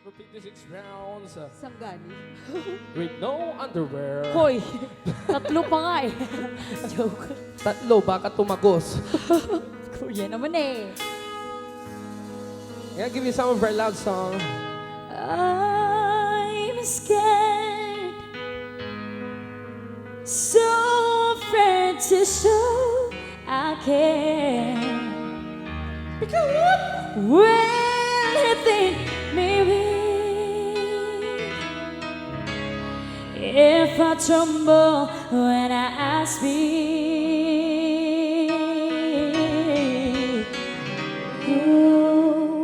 156 rounds Saan galing? with no underwear. Hoy, tatlo pa nga eh. Joke. Tatlo, baka tumagos. Kuya naman eh. I'll give you some of our loud song. I'm scared, so afraid to show I care. Will you think me weak if I tremble when I speak?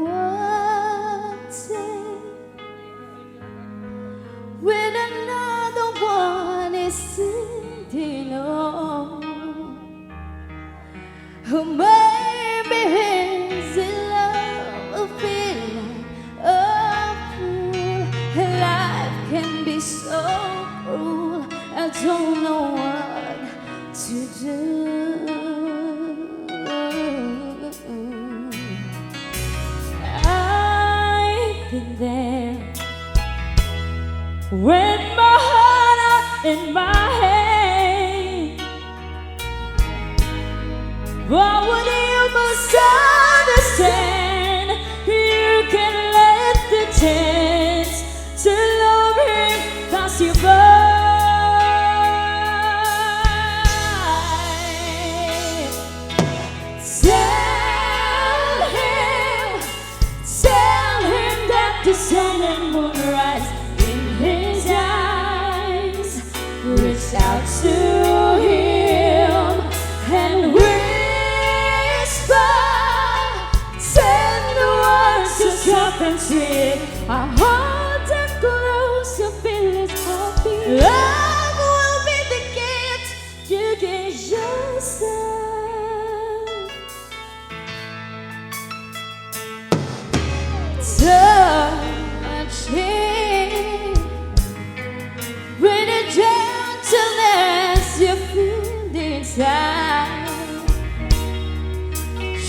One day when another one is sitting on, who maybe is in love, will feel like a fool. Life can be so cruel. I don't know what to do. I've been there with my heart out in my hand. But what you must understand, you can let the chance to love him pass you by. Tell him that the sun and moon rise in his eyes. Reach out to him and whisper, send the words to soft and sweet. I hold him close to feel his heartbeat. Love will be the gift you give yourself. Touch him with a gentleness you feel inside.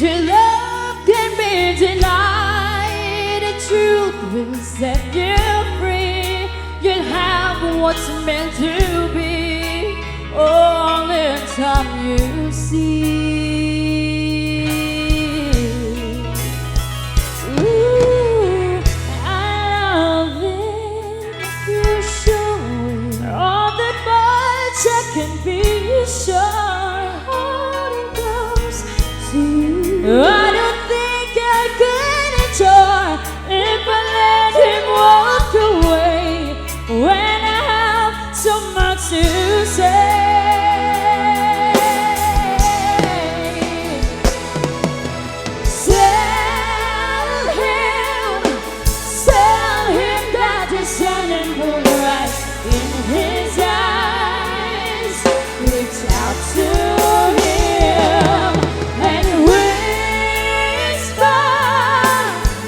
Your love can be denied. The truth will set you free. You'll have what's meant to be. Only time you see. Ooh, I love it. You're showing all that much I can be sure. Holding close to you. I don't think I could enjoy if I let him walk away when I have so much to say. Tell him that the sun and moon rise in his eyes. Reach out to him and whisper,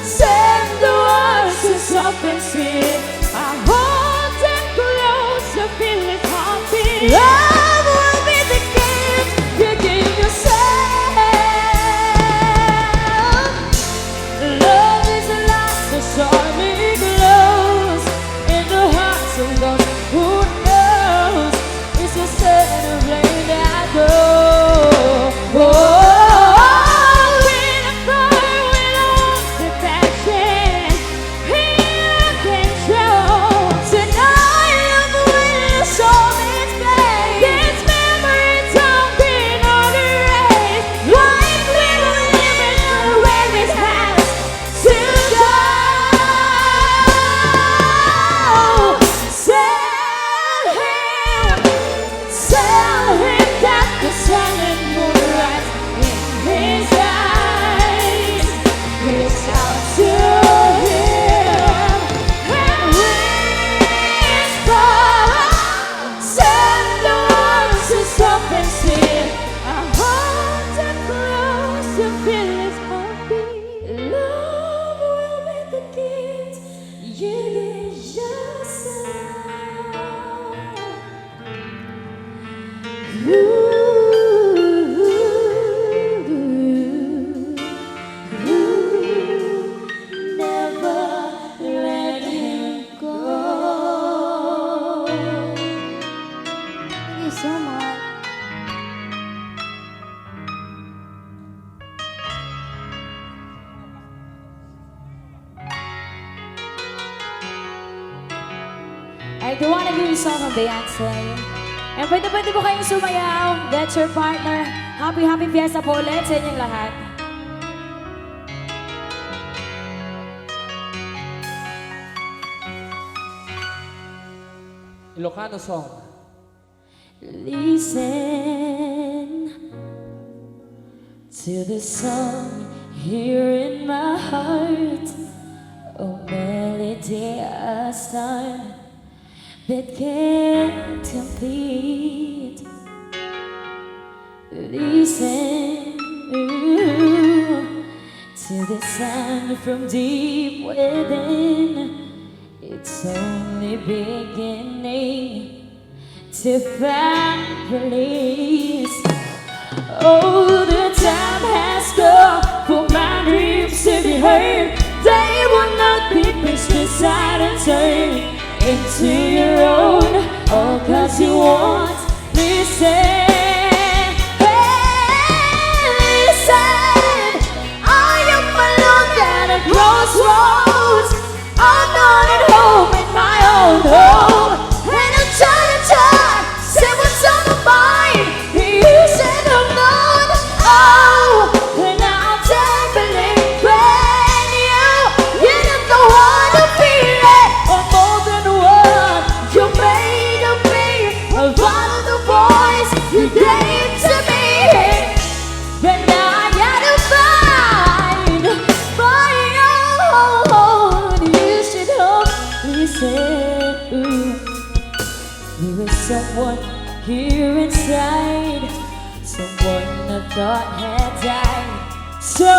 send the words to soft and sweet. I hold him close to feel his heartbeat. Love will be the gift you give yourself. Love is a light that stormy glows in the hearts of those who knows. It's a set of flame that goes. Oh, with a fire, with all the passion, here can show. Tonight I'm with the soul is made. This memory don't be on erase. Life will live in where it has to go. Tell him that the sun and moon rise in his eyes. Reach out to him and whisper, send the words to soft and sweet. I hold him close to feel his heartbeat. Love will be the gift you give yourself. Ooh. Never let I do wanna give you a song from Beyonce. And pwede po kayong sumayaw. That's your partner. Happy Fiesta po ulit sa inyong lahat. Ilocano song. Listen to the song here in my heart. Oh, melody, a star that can't compete. Listen to the sound from deep within. It's only beginning to find release. Oh, the time has come for my dreams to be heard. They will not be pushed aside and turned into your own. All 'cause you won't listen. Hey, listen. I am alone at a crossroads. I'm not at home in my own home. And I'm trying to talk, say what's on my mind. You said I'm not. Oh, and I'll believe when you don't know what to feel it. I'm more than one. You made of me. I follow the voice you gave to me. But now I gotta find my own. You should hope, listen. There is someone here inside, someone I thought had died so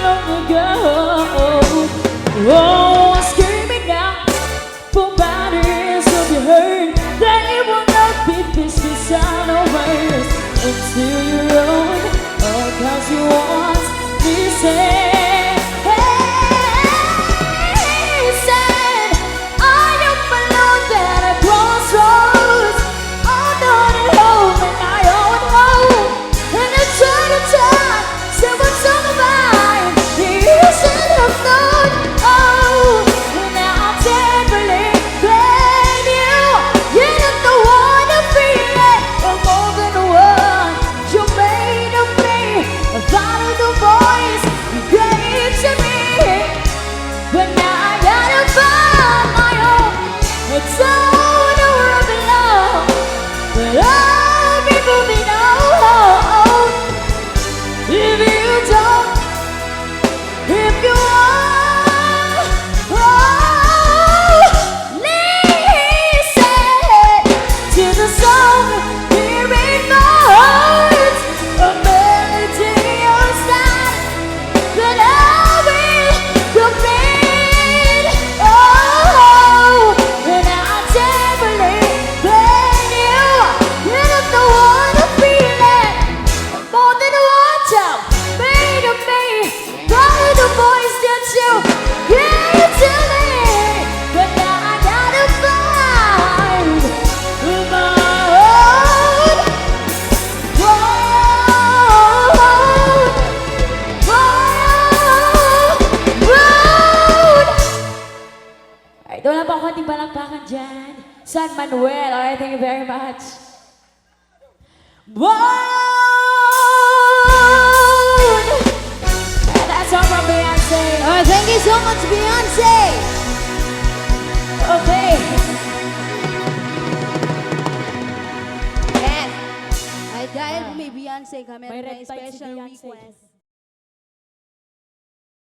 long ago. Oh, screaming out for batteries of your hurt. They will not be pieces out of words into your own. All 'cause you want me say. Wala pa konting palakpakan dyan. San Manuel, alright, thank you very much. Whoa! And that's all from Beyonce. Oh, thank you so much, Beyonce. Okay. Yes. Ay, dahil may Beyonce kami, May may red tight si special Beyonce. request.